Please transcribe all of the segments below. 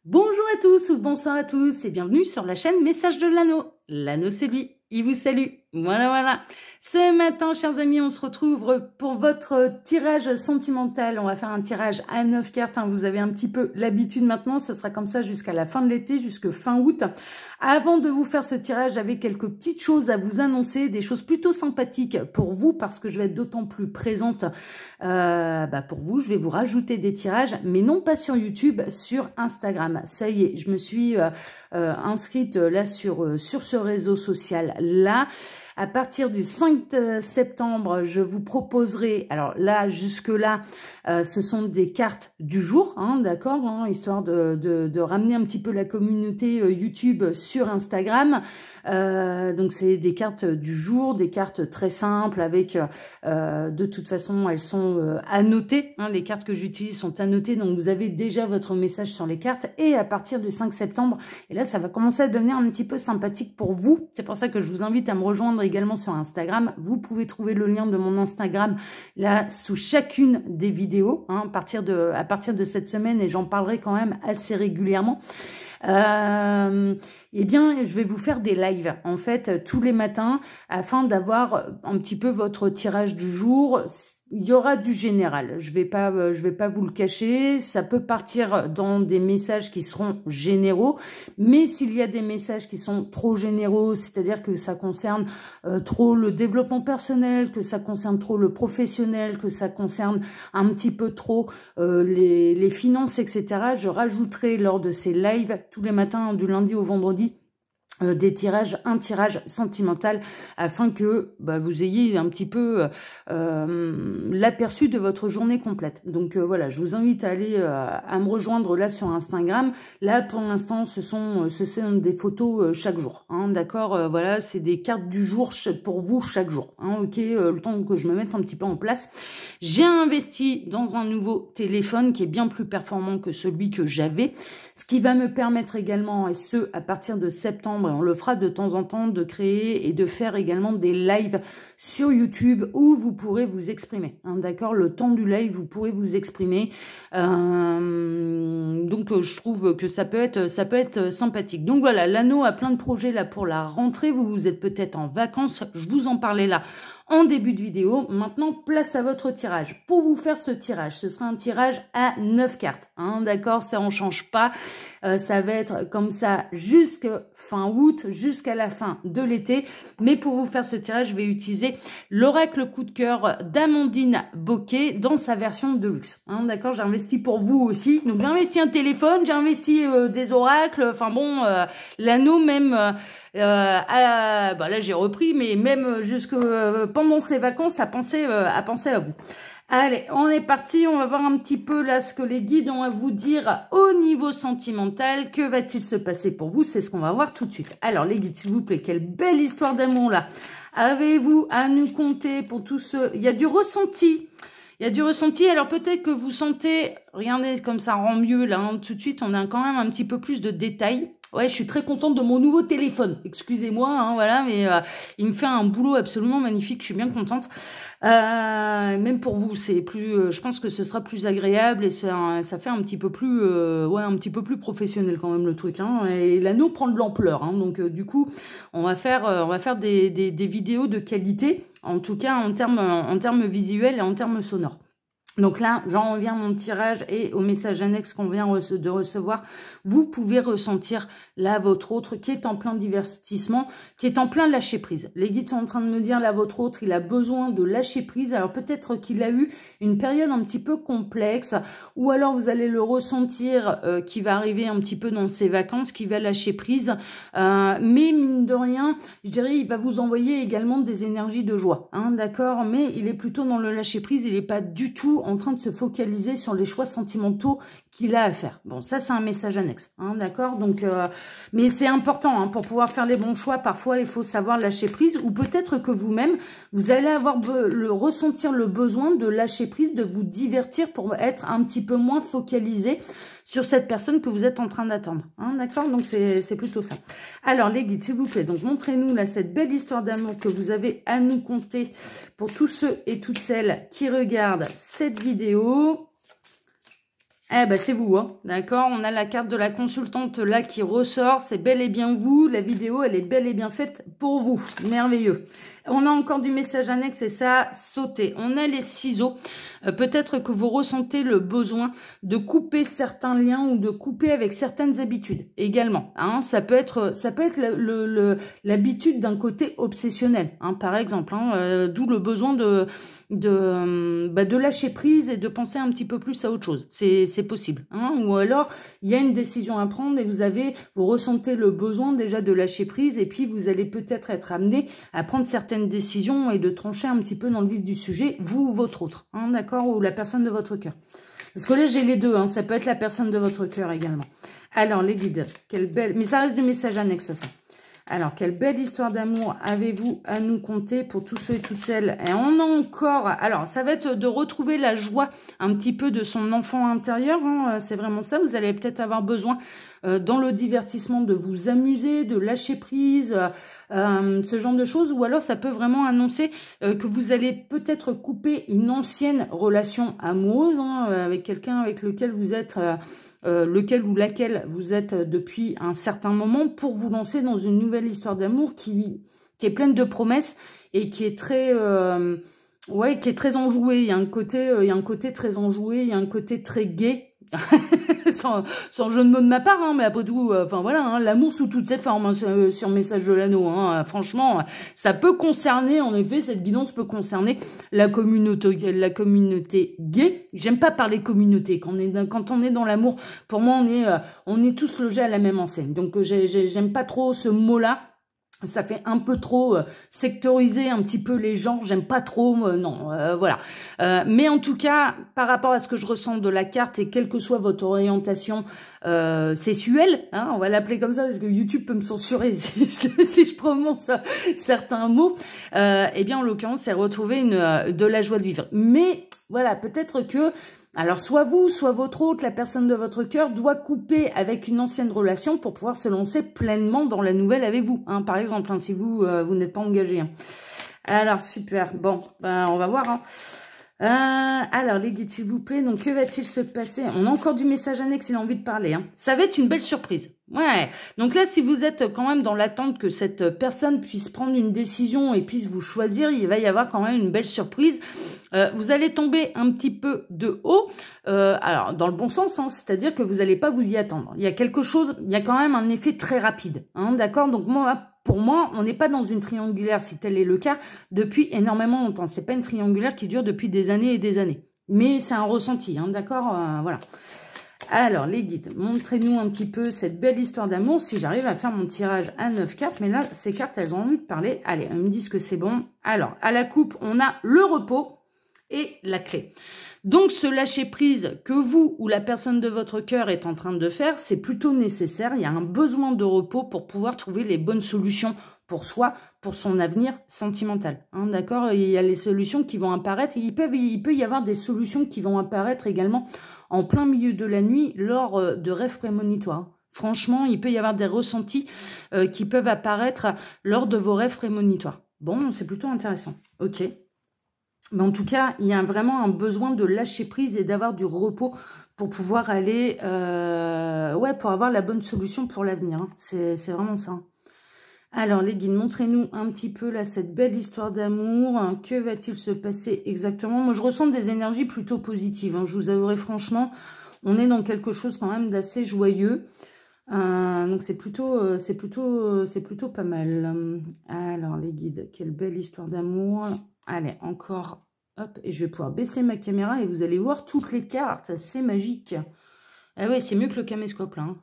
Bonjour à tous ou bonsoir à tous et bienvenue sur la chaîne Message de l'Anneau. L'Anneau c'est lui, il vous salue. Voilà. Ce matin, chers amis, on se retrouve pour votre tirage sentimental. On va faire un tirage à 9 cartes. Vous avez un petit peu l'habitude maintenant. Ce sera comme ça jusqu'à la fin de l'été, jusqu'à fin août. Avant de vous faire ce tirage, j'avais quelques petites choses à vous annoncer, des choses plutôt sympathiques pour vous parce que je vais être d'autant plus présente pour vous. Je vais vous rajouter des tirages, mais non pas sur YouTube, sur Instagram. Ça y est, je me suis inscrite là sur ce réseau social là. À partir du 5 septembre, je vous proposerai, alors là, jusque-là, ce sont des cartes du jour, d'accord, histoire de ramener un petit peu la communauté YouTube sur Instagram. Donc, c'est des cartes du jour, des cartes très simples avec, de toute façon, elles sont annotées. Les cartes que j'utilise sont annotées, donc vous avez déjà votre message sur les cartes. Et à partir du 5 septembre, et là, ça va commencer à devenir un petit peu sympathique pour vous. C'est pour ça que je vous invite à me rejoindre également sur Instagram. Vous pouvez trouver le lien de mon Instagram là sous chacune des vidéos à partir de cette semaine, et j'en parlerai quand même assez régulièrement. Eh bien, je vais vous faire des lives, en fait, tous les matins, afin d'avoir un petit peu votre tirage du jour. Il y aura du général, je vais pas vous le cacher, ça peut partir dans des messages qui seront généraux, mais s'il y a des messages qui sont trop généraux, c'est-à-dire que ça concerne trop le développement personnel, que ça concerne trop le professionnel, que ça concerne un petit peu trop les finances, etc., je rajouterai lors de ces lives, tous les matins, du lundi au vendredi, un tirage sentimental afin que vous ayez un petit peu l'aperçu de votre journée complète. Donc voilà, je vous invite à aller à me rejoindre là sur Instagram. Là pour l'instant ce sont des photos chaque jour, d'accord, voilà, c'est des cartes du jour pour vous chaque jour, ok, le temps que je me mette un petit peu en place. J'ai investi dans un nouveau téléphone qui est bien plus performant que celui que j'avais, ce qui va me permettre également, et ce à partir de septembre, et on le fera de temps en temps, de créer et de faire également des lives sur YouTube où vous pourrez vous exprimer, d'accord, le temps du live, vous pourrez vous exprimer, donc je trouve que ça peut être sympathique. Donc voilà, l'Anneau a plein de projets là pour la rentrée, vous êtes peut-être en vacances, je vous en parlais là en début de vidéo. Maintenant, place à votre tirage. Pour vous faire ce tirage, ce sera un tirage à 9 cartes, d'accord, ça on change pas, ça va être comme ça jusqu'à fin août, jusqu'à la fin de l'été. Mais pour vous faire ce tirage, je vais utiliser l'oracle coup de cœur d'Amandine Bocquet dans sa version de luxe, d'accord, j'ai investi pour vous aussi, donc j'ai investi un téléphone, j'ai investi des oracles, enfin bon, l'Anneau même, là j'ai repris, mais même jusque pendant ces vacances, à penser à vous. Allez, on est parti, on va voir un petit peu là ce que les guides ont à vous dire au niveau sentimental. Que va-t-il se passer pour vous? C'est ce qu'on va voir tout de suite. Alors les guides, s'il vous plaît, quelle belle histoire d'amour là avez-vous à nous conter pour tous ceux... Il y a du ressenti. Il y a du ressenti, alors peut-être que vous sentez, regardez comme ça rend mieux là, tout de suite on a quand même un petit peu plus de détails. Ouais, je suis très contente de mon nouveau téléphone, excusez-moi, voilà, mais il me fait un boulot absolument magnifique, je suis bien contente. Même pour vous, c'est plus, je pense que ce sera plus agréable et ça fait un petit peu plus, un petit peu plus professionnel quand même le truc, et l'Anneau prend de l'ampleur, donc du coup, on va faire des vidéos de qualité, en tout cas en termes visuels et en termes sonores. Donc là, j'en reviens à mon tirage et au message annexe qu'on vient de recevoir. Vous pouvez ressentir là votre autre qui est en plein divertissement, qui est en plein lâcher prise. Les guides sont en train de me dire là votre autre, il a besoin de lâcher prise. Alors peut-être qu'il a eu une période un petit peu complexe, ou alors vous allez le ressentir qui va arriver un petit peu dans ses vacances, qui va lâcher prise. Mais mine de rien, je dirais, il va vous envoyer également des énergies de joie, d'accord. Mais il est plutôt dans le lâcher prise, il n'est pas du tout en train de se focaliser sur les choix sentimentaux qu'il a à faire. Bon, ça, c'est un message annexe, d'accord. Donc, mais c'est important, pour pouvoir faire les bons choix. Parfois, il faut savoir lâcher prise, ou peut-être que vous-même, vous allez ressentir le besoin de lâcher prise, de vous divertir pour être un petit peu moins focalisé sur cette personne que vous êtes en train d'attendre, d'accord. Donc, c'est plutôt ça. Alors, les guides, s'il vous plaît, donc montrez-nous là cette belle histoire d'amour que vous avez à nous conter pour tous ceux et toutes celles qui regardent cette vidéo. Eh ben c'est vous, hein, d'accord. On a la carte de la consultante là qui ressort. C'est bel et bien vous. La vidéo, elle est bel et bien faite pour vous. Merveilleux. On a encore du message annexe et ça a sauté. On a les ciseaux. Peut-être que vous ressentez le besoin de couper certains liens ou de couper avec certaines habitudes également. Hein. Ça peut être l'habitude d'un côté obsessionnel, hein, par exemple. Hein, d'où le besoin de lâcher prise et de penser un petit peu plus à autre chose. C'est possible. Hein. Ou alors, il y a une décision à prendre et vous ressentez le besoin déjà de lâcher prise et puis vous allez peut-être être amené à prendre certaines décisions et de trancher un petit peu dans le vif du sujet, vous ou votre autre, hein, d'accord, ou la personne de votre cœur. Parce que là, j'ai les deux, hein, ça peut être la personne de votre cœur également. Alors, les guides, quelle belle... Mais ça reste des messages annexes, ça. Alors, quelle belle histoire d'amour avez-vous à nous conter pour tous ceux et toutes celles? Et on a encore... Alors, ça va être de retrouver la joie un petit peu de son enfant intérieur. Hein, c'est vraiment ça. Vous allez peut-être avoir besoin dans le divertissement de vous amuser, de lâcher prise, ce genre de choses. Ou alors, ça peut vraiment annoncer que vous allez peut-être couper une ancienne relation amoureuse hein, avec quelqu'un avec lequel vous êtes... lequel ou laquelle vous êtes depuis un certain moment pour vous lancer dans une nouvelle histoire d'amour qui est pleine de promesses et qui est très qui est très enjouée. Il y a un côté très enjoué, il y a un côté très gai. sans jeu de mots de ma part, hein, mais après tout, enfin voilà, hein, l'amour sous toutes ses formes hein, sur Message de l'Anneau. Hein, franchement, ça peut concerner, en effet, cette guidance peut concerner la communauté gay. J'aime pas parler communauté. Quand on est dans l'amour, pour moi, on est tous logés à la même enseigne. Donc, j'aime pas trop ce mot-là. Ça fait un peu trop sectoriser un petit peu les gens, j'aime pas trop, non, voilà. Mais en tout cas, par rapport à ce que je ressens de la carte et quelle que soit votre orientation sexuelle, hein, on va l'appeler comme ça parce que YouTube peut me censurer si je prononce certains mots, eh bien en l'occurrence, c'est retrouver de la joie de vivre. Mais voilà, peut-être que... Alors, soit vous, soit votre hôte, la personne de votre cœur, doit couper avec une ancienne relation pour pouvoir se lancer pleinement dans la nouvelle avec vous. Hein, par exemple, hein, si vous n'êtes pas engagé. Hein. Alors, super. Bon, ben, on va voir. Hein. Alors, les guides, s'il vous plaît. Donc, que va-t-il se passer? On a encore du message annexe, il a envie de parler. Hein. Ça va être une belle surprise. Ouais. Donc là, si vous êtes quand même dans l'attente que cette personne puisse prendre une décision et puisse vous choisir, il va y avoir quand même une belle surprise. Vous allez tomber un petit peu de haut, alors dans le bon sens, hein, c'est-à-dire que vous n'allez pas vous y attendre. Il y a quelque chose, il y a quand même un effet très rapide, hein, d'accord? Donc pour moi, on n'est pas dans une triangulaire, si tel est le cas, depuis énormément longtemps. C'est pas une triangulaire qui dure depuis des années et des années. Mais c'est un ressenti, hein, d'accord? Voilà. Alors, les guides, montrez-nous un petit peu cette belle histoire d'amour, si j'arrive à faire mon tirage à 9 cartes. Mais là, ces cartes, elles ont envie de parler. Allez, elles me disent que c'est bon. Alors, à la coupe, on a le repos et la clé. Donc, ce lâcher-prise que vous ou la personne de votre cœur est en train de faire, c'est plutôt nécessaire. Il y a un besoin de repos pour pouvoir trouver les bonnes solutions pour soi, pour son avenir sentimental. Hein, d'accord? Il y a les solutions qui vont apparaître. Il peut y avoir des solutions qui vont apparaître également en plein milieu de la nuit lors de rêves prémonitoires. Franchement, il peut y avoir des ressentis qui peuvent apparaître lors de vos rêves prémonitoires. Bon, c'est plutôt intéressant. Ok. Mais en tout cas, il y a vraiment un besoin de lâcher prise et d'avoir du repos pour pouvoir aller... pour avoir la bonne solution pour l'avenir. Hein. C'est vraiment ça. Alors, les guides, montrez-nous un petit peu là cette belle histoire d'amour. Que va-t-il se passer exactement? Moi, je ressens des énergies plutôt positives. Hein. Je vous avouerai franchement, on est dans quelque chose quand même d'assez joyeux. Donc, c'est plutôt pas mal. Alors, les guides, quelle belle histoire d'amour. Allez, encore. Hop, et je vais pouvoir baisser ma caméra et vous allez voir toutes les cartes. C'est magique. Ah ouais, c'est mieux que le caméscope là. Hein.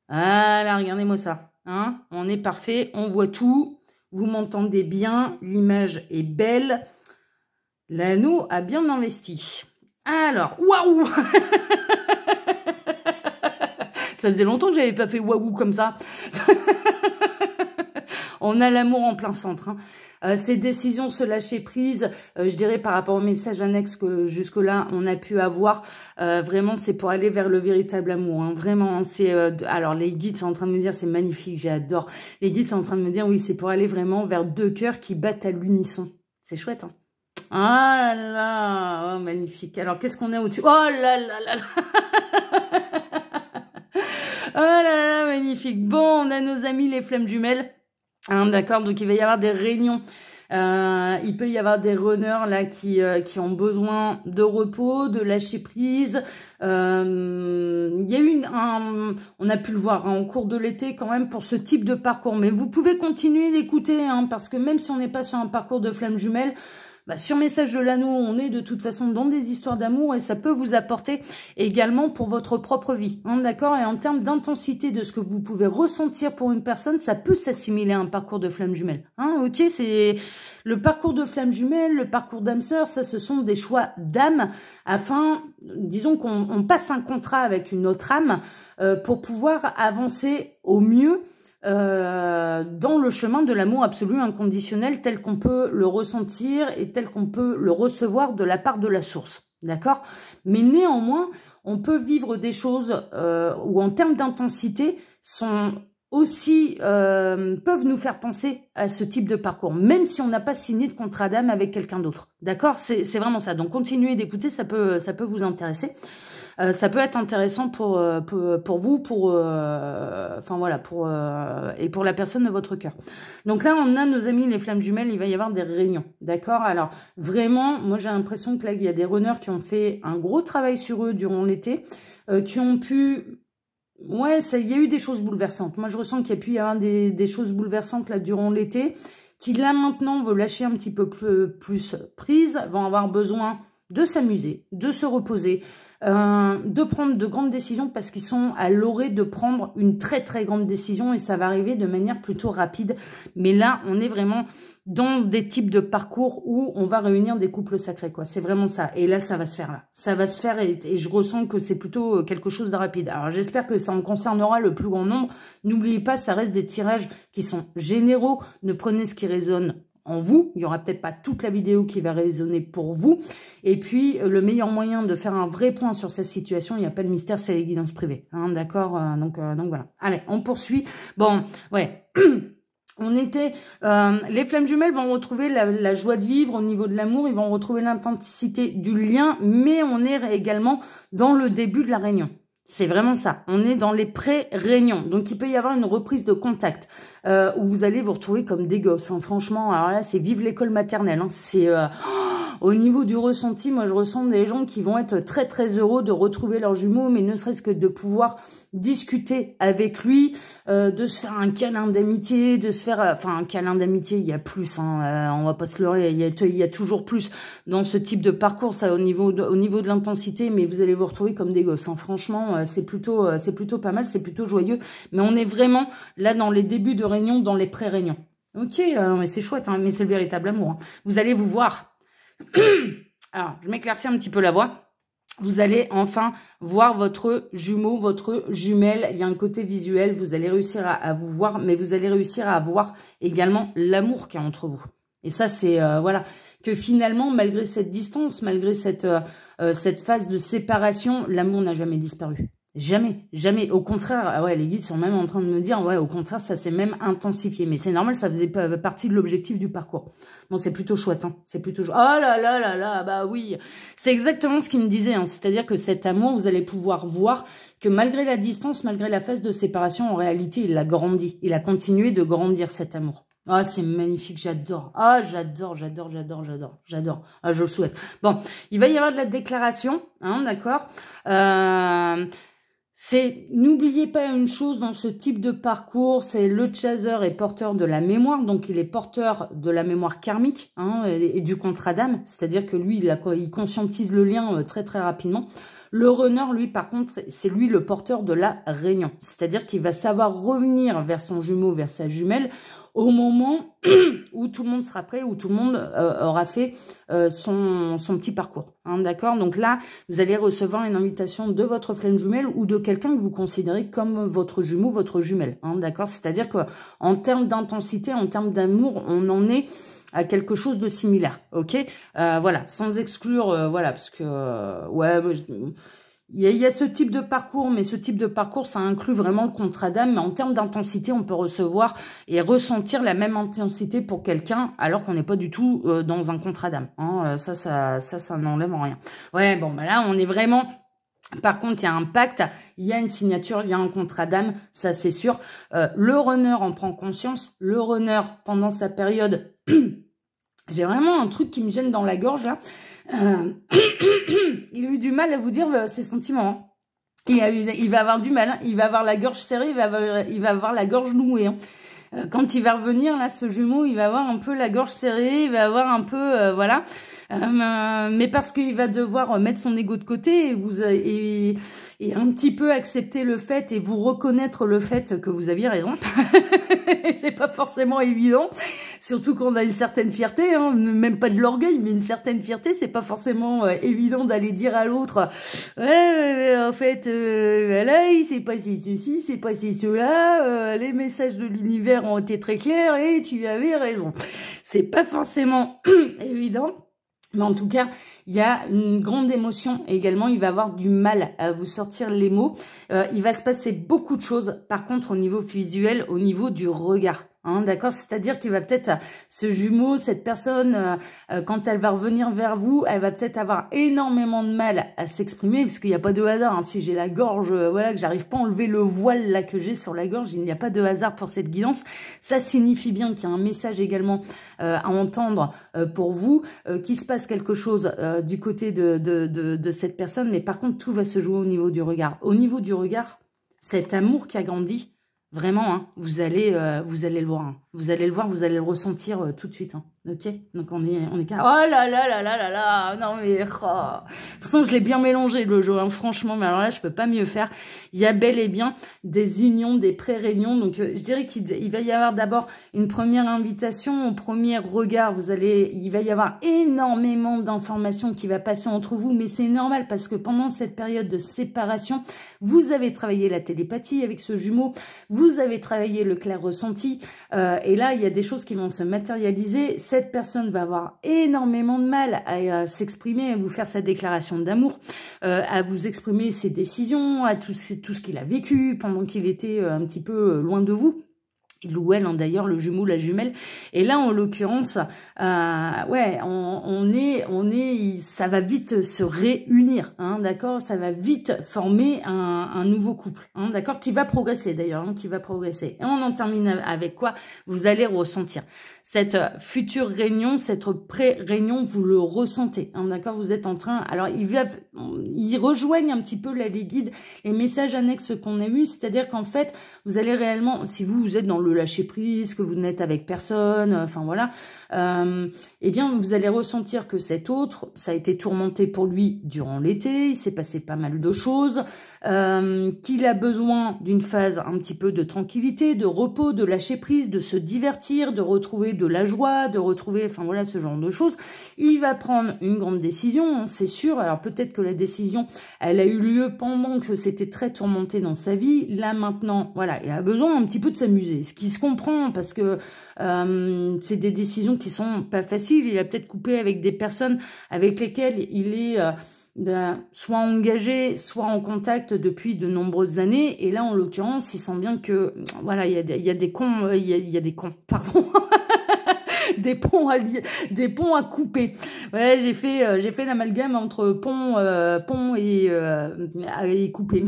Voilà, regardez-moi ça. Hein, on est parfait, on voit tout, vous m'entendez bien, l'image est belle, l'anneau a bien investi. Alors, waouh. Ça faisait longtemps que j'avais pas fait waouh comme ça. On a l'amour en plein centre. Hein. Ces décisions, se lâcher prise, je dirais par rapport au message annexe que jusque-là on a pu avoir, vraiment c'est pour aller vers le véritable amour. Hein. Vraiment, c'est alors les guides sont en train de me dire c'est magnifique, j'adore. Les guides sont en train de me dire oui c'est pour aller vraiment vers deux cœurs qui battent à l'unisson. C'est chouette. Hein. Ah là là, oh, magnifique. Alors, qu'est-ce qu'on a au-dessus? Oh là là là là. Oh là là, magnifique. Bon, on a nos amis les flammes jumelles. Hein, d'accord, donc il va y avoir des réunions. Il peut y avoir des runners là qui ont besoin de repos, de lâcher prise. Il y a eu on a pu le voir hein, au cours de l'été quand même pour ce type de parcours. Mais vous pouvez continuer d'écouter hein, parce que même si on n'est pas sur un parcours de flammes jumelles, bah, sur Message de l'Anneau, on est de toute façon dans des histoires d'amour et ça peut vous apporter également pour votre propre vie. Hein, d'accord? Et en termes d'intensité de ce que vous pouvez ressentir pour une personne, ça peut s'assimiler à un parcours de flammes jumelles. Hein, ok, c'est le parcours de flammes jumelles, le parcours d'âme sœur, ça ce sont des choix d'âme afin, disons qu'on passe un contrat avec une autre âme pour pouvoir avancer au mieux dans le chemin de l'amour absolu inconditionnel tel qu'on peut le ressentir et tel qu'on peut le recevoir de la part de la source, d'accord? Mais néanmoins, on peut vivre des choses où en termes d'intensité sont aussi peuvent nous faire penser à ce type de parcours, même si on n'a pas signé de contrat d'âme avec quelqu'un d'autre, d'accord? C'est vraiment ça. Donc continuez d'écouter, ça peut vous intéresser. Ça peut être intéressant pour vous, enfin voilà, et pour la personne de votre cœur. Donc là, on a nos amis les flammes jumelles, il va y avoir des réunions, d'accord? Alors vraiment, moi j'ai l'impression que là, il y a des runners qui ont fait un gros travail sur eux durant l'été, qui ont pu... Ouais, il y a eu des choses bouleversantes. Moi, je ressens qu'il y a pu y avoir des choses bouleversantes là durant l'été, qui là maintenant veulent lâcher un petit peu plus prise, vont avoir besoin de s'amuser, de se reposer, de prendre de grandes décisions parce qu'ils sont à l'orée de prendre une très très grande décision et ça va arriver de manière plutôt rapide. Mais là, on est vraiment dans des types de parcours où on va réunir des couples sacrés, quoi. C'est vraiment ça. Et là, ça va se faire là. Ça va se faire et je ressens que c'est plutôt quelque chose de rapide. Alors, j'espère que ça en concernera le plus grand nombre. N'oubliez pas, ça reste des tirages qui sont généraux. Ne prenez ce qui résonne en vous. Il n'y aura peut-être pas toute la vidéo qui va résonner pour vous. Et puis, le meilleur moyen de faire un vrai point sur cette situation, il n'y a pas de mystère, c'est les guidances privées. Hein, d'accord donc voilà. Allez, on poursuit. Bon, ouais. On était, les flammes jumelles vont retrouver la joie de vivre au niveau de l'amour, ils vont retrouver l'intensité du lien, mais on est également dans le début de la réunion. C'est vraiment ça, on est dans les pré-réunions, donc il peut y avoir une reprise de contact où vous allez vous retrouver comme des gosses, hein. Franchement, alors là c'est vive l'école maternelle, hein. C'est... au niveau du ressenti, moi je ressens des gens qui vont être très très heureux de retrouver leurs jumeaux, mais ne serait-ce que de pouvoir discuter avec lui, de se faire un câlin d'amitié, de se faire... Enfin, un câlin d'amitié, il y a plus, hein, on va pas se leurrer, il y a toujours plus dans ce type de parcours, ça au niveau de l'intensité, mais vous allez vous retrouver comme des gosses, hein. Franchement, c'est plutôt pas mal, c'est plutôt joyeux, mais on est vraiment là dans les débuts de réunion, dans les pré-réunions. Ok, mais c'est chouette, hein, mais c'est le véritable amour. Hein. Vous allez vous voir... Alors, je m'éclaircis un petit peu la voix. Vous allez enfin voir votre jumeau, votre jumelle. Il y a un côté visuel. Vous allez réussir à vous voir, mais vous allez réussir à voir également l'amour qu'il y a entre vous. Et ça, c'est voilà, que finalement, malgré cette distance, malgré cette phase de séparation, l'amour n'a jamais disparu. Jamais, jamais. Au contraire, ouais, les guides sont même en train de me dire, ouais, au contraire, ça s'est même intensifié. Mais c'est normal, ça faisait partie de l'objectif du parcours. Bon, c'est plutôt chouette, hein. C'est plutôt chouette. Oh là là là là, bah oui. C'est exactement ce qu'il me disait, hein. C'est-à-dire que cet amour, vous allez pouvoir voir que malgré la distance, malgré la phase de séparation, en réalité, il a grandi. Il a continué de grandir, cet amour. Ah, c'est magnifique, j'adore. Ah, j'adore. Ah, je le souhaite. Bon, il va y avoir de la déclaration, hein, d'accord. N'oubliez pas une chose dans ce type de parcours, c'est le chaser est porteur de la mémoire, donc il est porteur de la mémoire karmique, hein, et du contrat d'âme, c'est-à-dire que lui, il conscientise le lien très très rapidement. Le runner, lui, par contre, c'est lui le porteur de la réunion, c'est-à-dire qu'il va savoir revenir vers son jumeau, vers sa jumelle, au moment où tout le monde sera prêt, où tout le monde aura fait son petit parcours. Hein, d'accord? Donc là, vous allez recevoir une invitation de votre flamme jumelle ou de quelqu'un que vous considérez comme votre jumeau, votre jumelle. Hein, d'accord? C'est-à-dire qu'en termes d'intensité, en termes d'amour, on en est à quelque chose de similaire. Ok? Voilà, sans exclure, voilà, parce que, ouais... il y a ce type de parcours, mais ce type de parcours, ça inclut vraiment le contrat d'âme. Mais en termes d'intensité, on peut recevoir et ressentir la même intensité pour quelqu'un, alors qu'on n'est pas du tout dans un contrat d'âme. Hein. Ça n'enlève rien. Ouais, bon, bah là, on est vraiment... Par contre, il y a un pacte, il y a une signature, il y a un contrat d'âme, ça c'est sûr. Le runner en prend conscience. Le runner, pendant sa période... J'ai vraiment un truc qui me gêne dans la gorge, là. Il a eu du mal à vous dire ses sentiments. Hein. Il va avoir du mal. Hein. Il va avoir la gorge serrée, il va avoir la gorge nouée. Hein. Quand il va revenir, là, ce jumeau, il va avoir un peu la gorge serrée, il va avoir un peu... voilà. Mais parce qu'il va devoir mettre son ego de côté et un petit peu accepter le fait et vous reconnaître le fait que vous aviez raison. C'est pas forcément évident, surtout qu'on a une certaine fierté, hein, même pas de l'orgueil, mais une certaine fierté. C'est pas forcément évident d'aller dire à l'autre ouais, en fait, voilà, il s'est passé ceci, c'est passé cela, les messages de l'univers ont été très clairs et tu avais raison. C'est pas forcément évident. Mais en tout cas, il y a une grande émotion également. Il va avoir du mal à vous sortir les mots. Il va se passer beaucoup de choses. Par contre, au niveau visuel, au niveau du regard. Hein, d'accord, c'est-à-dire qu'il va peut-être, ce jumeau, cette personne, quand elle va revenir vers vous, elle va peut-être avoir énormément de mal à s'exprimer, parce qu'il n'y a pas de hasard. Hein. Si j'ai la gorge, voilà, que j'arrive pas à enlever le voile là que j'ai sur la gorge, il n'y a pas de hasard pour cette guidance. Ça signifie bien qu'il y a un message également à entendre pour vous, qu'il se passe quelque chose du côté de cette personne, mais par contre, tout va se jouer au niveau du regard. Au niveau du regard, cet amour qui a grandi, vraiment, hein, vous allez le voir. Hein. Vous allez le voir, vous allez le ressentir tout de suite. Hein. Ok, donc on est oh là là là là là là, non mais oh. De toute façon je l'ai bien mélangé le jeu, hein, franchement, mais alors là je peux pas mieux faire. Il y a bel et bien des unions, des pré-réunions, donc je dirais qu'il va y avoir d'abord une première invitation, au premier regard, il va y avoir énormément d'informations qui va passer entre vous, mais c'est normal parce que pendant cette période de séparation, vous avez travaillé la télépathie avec ce jumeau, vous avez travaillé le clair ressenti, et là il y a des choses qui vont se matérialiser. Cette personne va avoir énormément de mal à s'exprimer, à vous faire sa déclaration d'amour, à vous exprimer ses décisions, à tout ce qu'il a vécu pendant qu'il était un petit peu loin de vous. Il ou elle, hein, d'ailleurs, le jumeau, la jumelle. Et là, en l'occurrence, ouais, ça va vite se réunir, hein, d'accord. Ça va vite former un nouveau couple, hein, d'accord, qui va progresser d'ailleurs, hein, qui va progresser. Et on en termine avec quoi? Vous allez ressentir cette future réunion, cette pré-réunion, vous le ressentez, hein, d'accord. Vous êtes en train, alors ils rejoignent un petit peu là les guides, les messages annexes qu'on a vus, c'est-à-dire qu'en fait, vous allez réellement, si vous êtes dans le lâcher prise, que vous n'êtes avec personne, enfin voilà, eh bien vous allez ressentir que cet autre, ça a été tourmenté pour lui durant l'été, il s'est passé pas mal de choses, qu'il a besoin d'une phase un petit peu de tranquillité, de repos, de lâcher prise, de se divertir, de retrouver de la joie, de retrouver, enfin voilà, ce genre de choses. Il va prendre une grande décision, hein, c'est sûr. Alors peut-être que la décision, elle a eu lieu pendant que c'était très tourmenté dans sa vie. Là maintenant, voilà, il a besoin un petit peu de s'amuser, ce qui se comprend parce que c'est des décisions qui sont pas faciles. Il a peut-être coupé avec des personnes avec lesquelles il est soit engagé, soit en contact depuis de nombreuses années. Et là, en l'occurrence, il sent bien que, voilà, il y a des cons, il y a des cons, pardon. des ponts à couper. Ouais, j'ai fait l'amalgame entre pont et couper.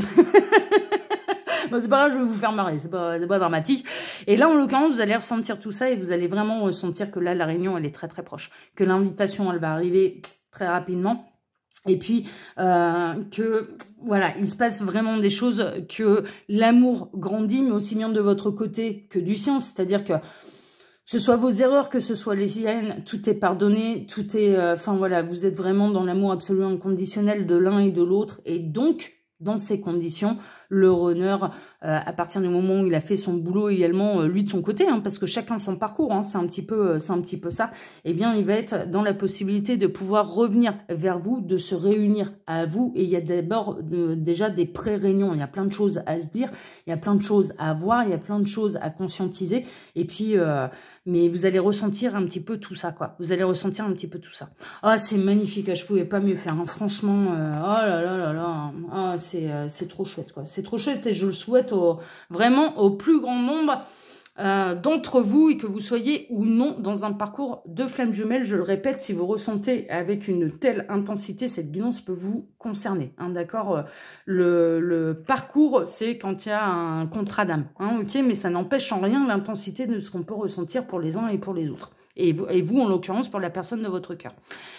Bon, c'est pas grave, je vais vous faire marrer, c'est pas dramatique. Et là, en l'occurrence, vous allez ressentir tout ça et vous allez vraiment ressentir que là, la réunion, elle est très très proche. Que l'invitation, elle va arriver très rapidement. Et puis, que, voilà, il se passe vraiment des choses, que l'amour grandit, mais aussi bien de votre côté que du sien. C'est-à-dire que ce soit vos erreurs, que ce soit les siennes, tout est pardonné, tout est... Enfin, voilà, vous êtes vraiment dans l'amour absolu inconditionnel de l'un et de l'autre. Et donc, dans ces conditions, le runner, à partir du moment où il a fait son boulot également, lui de son côté, hein, parce que chacun son parcours, hein, c'est un petit peu ça, eh bien, il va être dans la possibilité de pouvoir revenir vers vous, de se réunir à vous, et il y a d'abord déjà des pré-réunions, il y a plein de choses à se dire, il y a plein de choses à voir, il y a plein de choses à conscientiser, et puis, mais vous allez ressentir un petit peu tout ça, quoi. Vous allez ressentir un petit peu tout ça. Ah, c'est magnifique, je pouvais pas mieux faire, hein. Franchement, oh là là là là, ah, c'est trop chouette, quoi. C'est trop chouette et je le souhaite vraiment au plus grand nombre d'entre vous, et que vous soyez ou non dans un parcours de flammes jumelles. Je le répète, si vous ressentez avec une telle intensité, cette guidance peut vous concerner, hein, d'accord. Le parcours, c'est quand il y a un contrat d'âme, hein, ok, mais ça n'empêche en rien l'intensité de ce qu'on peut ressentir pour les uns et pour les autres. Et vous, en l'occurrence, pour la personne de votre cœur.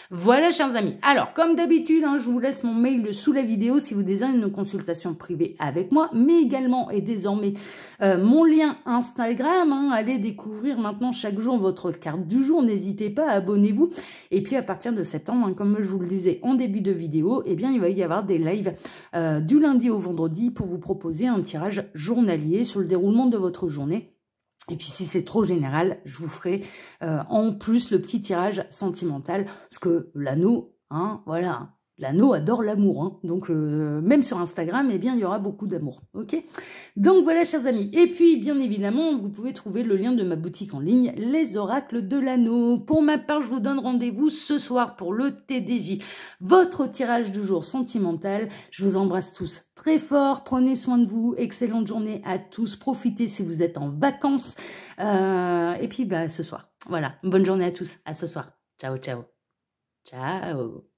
Voilà, chers amis. Alors, comme d'habitude, hein, je vous laisse mon mail sous la vidéo si vous désirez une consultation privée avec moi, mais également et désormais mon lien Instagram. Hein, allez découvrir maintenant chaque jour votre carte du jour. N'hésitez pas, abonnez-vous. Et puis, à partir de septembre, hein, comme je vous le disais en début de vidéo, eh bien, il va y avoir des lives du lundi au vendredi pour vous proposer un tirage journalier sur le déroulement de votre journée. Et puis si c'est trop général, je vous ferai en plus le petit tirage sentimental, parce que l'anneau, hein, voilà, l'anneau adore l'amour, hein, donc même sur Instagram, eh bien il y aura beaucoup d'amour, ok. Donc voilà, chers amis. Et puis bien évidemment, vous pouvez trouver le lien de ma boutique en ligne, les oracles de l'anneau. Pour ma part, je vous donne rendez-vous ce soir pour le TDJ, votre tirage du jour sentimental. Je vous embrasse tous très fort, prenez soin de vous, excellente journée à tous, profitez si vous êtes en vacances, et puis bah ce soir, voilà, bonne journée à tous, à ce soir, ciao ciao, ciao.